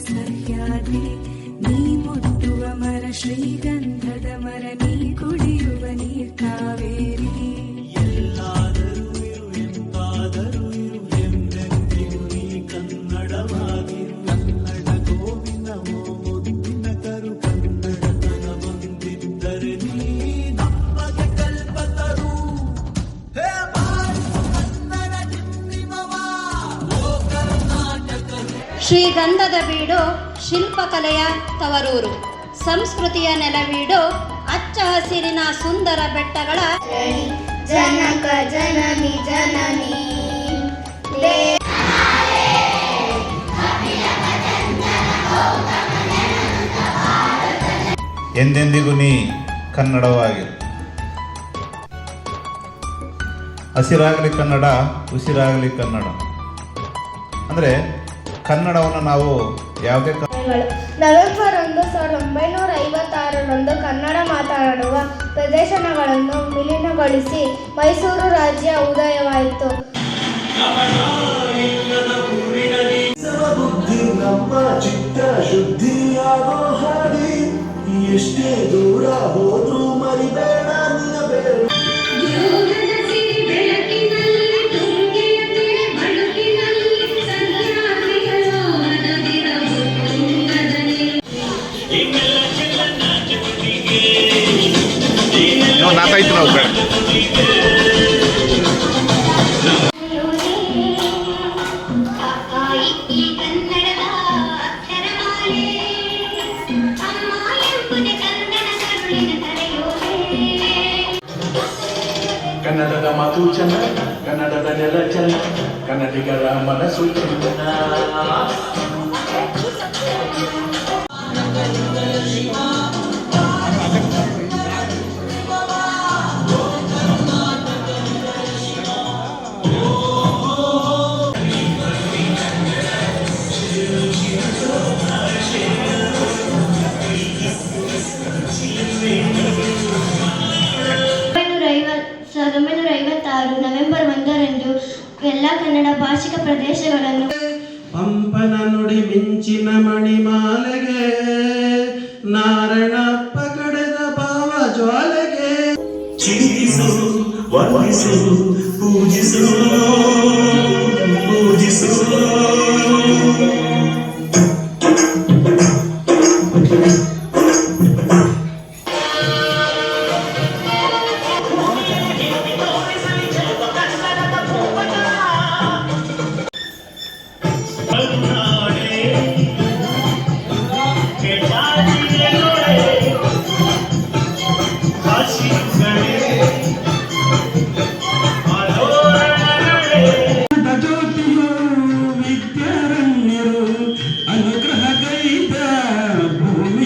ಸಹ್ಯಾದ್ರಿ ನೀ ಮುಟ್ಟುವ ಮರ ಶ್ರೀಗಂಧದ ಮರ ನೀ ಕುಡಿಯುವ ನೀರ್ ಕಾವೇರಿ ಎಲ್ಲಾದರೂ ಇರು ಎಂತಾದರೂ ಇರು ಎಂದೆಂದಿಗೂ ನೀ ಕನ್ನಡವಾಗಿರು ಕನ್ನಡ ಗೋವಿನವೋ ಮುದ್ದಿನ ಕರು ಕನ್ನಡತನ ಬಂದಿದ್ದರೆ ನೀ ನಮಗೆ ಕಲ್ಪತರು ಹೇ ಕನ್ನಡ ನಿಮ್ಮವ ಓ ಕರ್ನಾಟಕ. ಶ್ರೀಗಂಧದ ಬೀಡು ಶಿಲ್ಪಕಲೆಯ ತವರೂರು, ಸಂಸ್ಕೃತಿಯ ನೆಲವೀಡು, ಹಚ್ಚ ಹಸಿರಿನ ಸುಂದರ ಬೆಟ್ಟಗಳ ಜನಕ ಜನನಿ ಜನನಿ ಎಂದೆಂದಿಗೂ ನೀ ಕನ್ನಡವಾಗಿರು. ಹಸಿರಾಗಲಿ ಕನ್ನಡ, ಉಸಿರಾಗಲಿ ಕನ್ನಡ. ಅಂದರೆ ಕನ್ನಡವನ್ನು ನಾವು ಯಾವುದೇ ನವೆಂಬರ್ 1, 1956ರಂದು ಕನ್ನಡ ಮಾತನಾಡುವ ಪ್ರದೇಶಗಳನ್ನು ವಿಲೀನಗೊಳಿಸಿ ಮೈಸೂರು ರಾಜ್ಯ ಉದಯವಾಯಿತು. ಬುದ್ಧಿ ನಮ್ಮ ಚಿತ್ತ ಶುದ್ಧಿಯಾಗೋ ಹಾದಿ, ಎಷ್ಟೇ ದೂರ ಹೋದ್ರೂ ಮರಿಬೇಡ ನಿನಬೇಡ. ನಾಲ್ಕೈದು ನಾವು ಕಡೆ ಕನ್ನಡದ ಮಾತು ಚೆನ್ನ, ಕನ್ನಡದ ನೆಲ ಚೆನ್ನ, ಕನ್ನಡಿಗರ ಮನಸ್ಸು ಚೆನ್ನ. ನವೆಂಬರ್ 1ರಂದು ಎಲ್ಲ ಕನ್ನಡ ಭಾಷಿಕ ಪ್ರದೇಶಗಳನ್ನು ಪಂಪನ ನುಡಿ ಮಿಂಚಿನ ಮಣಿಮಾಲೆಗೆ, ನಾರಣಪ್ಪ ಕಡೆದ ಭಾವ ಜ್ವಾಲೆಗೆ ಚಿಂತಿಸು ವರ್ಣಿಸು ಪೂಜಿಸು ಪೂಜಿಸು.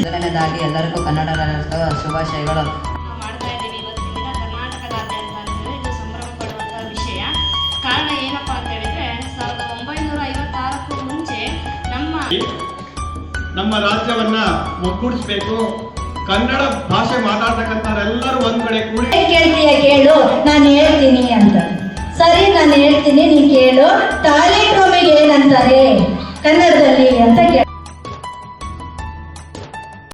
ಮೊದಲನೇದಾಗಿ ಎಲ್ಲರಿಗೂ ಕನ್ನಡ ರಾಜ್ಯೋತ್ಸವ ಶುಭಾಶಯಗಳು. ಮಾಡ್ತಾ ಇದ್ದೀವಿ ಇವತ್ತಿನ ಕರ್ನಾಟಕದಾದ್ಯಂತ ಅಂತೇಳಿ ಇದು ಸಂಭ್ರಮ ಪಡುವಂತಹ ವಿಷಯ. ಕಾರಣ ಏನಪ್ಪ ಅಂತ ಹೇಳಿದ್ರೆ 1956ಕ್ಕೂ ಮುಂಚೆ ನಮ್ಮ ರಾಜ್ಯವನ್ನ ಒಗ್ಗೂಡಿಸ್ಬೇಕು. ಕನ್ನಡ ಭಾಷೆ ಮಾತಾಡ್ತಕ್ಕಂಥವ್ರೆಲ್ಲರೂ ಒಂದ್ ಕಡೆ ಕೂಡಿ ಕೇಳ್ತೀಯ ಕೇಳು, ನಾನು ಹೇಳ್ತೀನಿ ಅಂತ. ಸರಿ, ನಾನು ಹೇಳ್ತೀನಿ, ನೀ ಕೇಳು. ಟಾಯ್ಲೆಟ್ ರೂಮಿಗೆ ಏನಂತಾರೆ ಕನ್ನಡದಲ್ಲಿ ಅಂತ ಕೇಳ.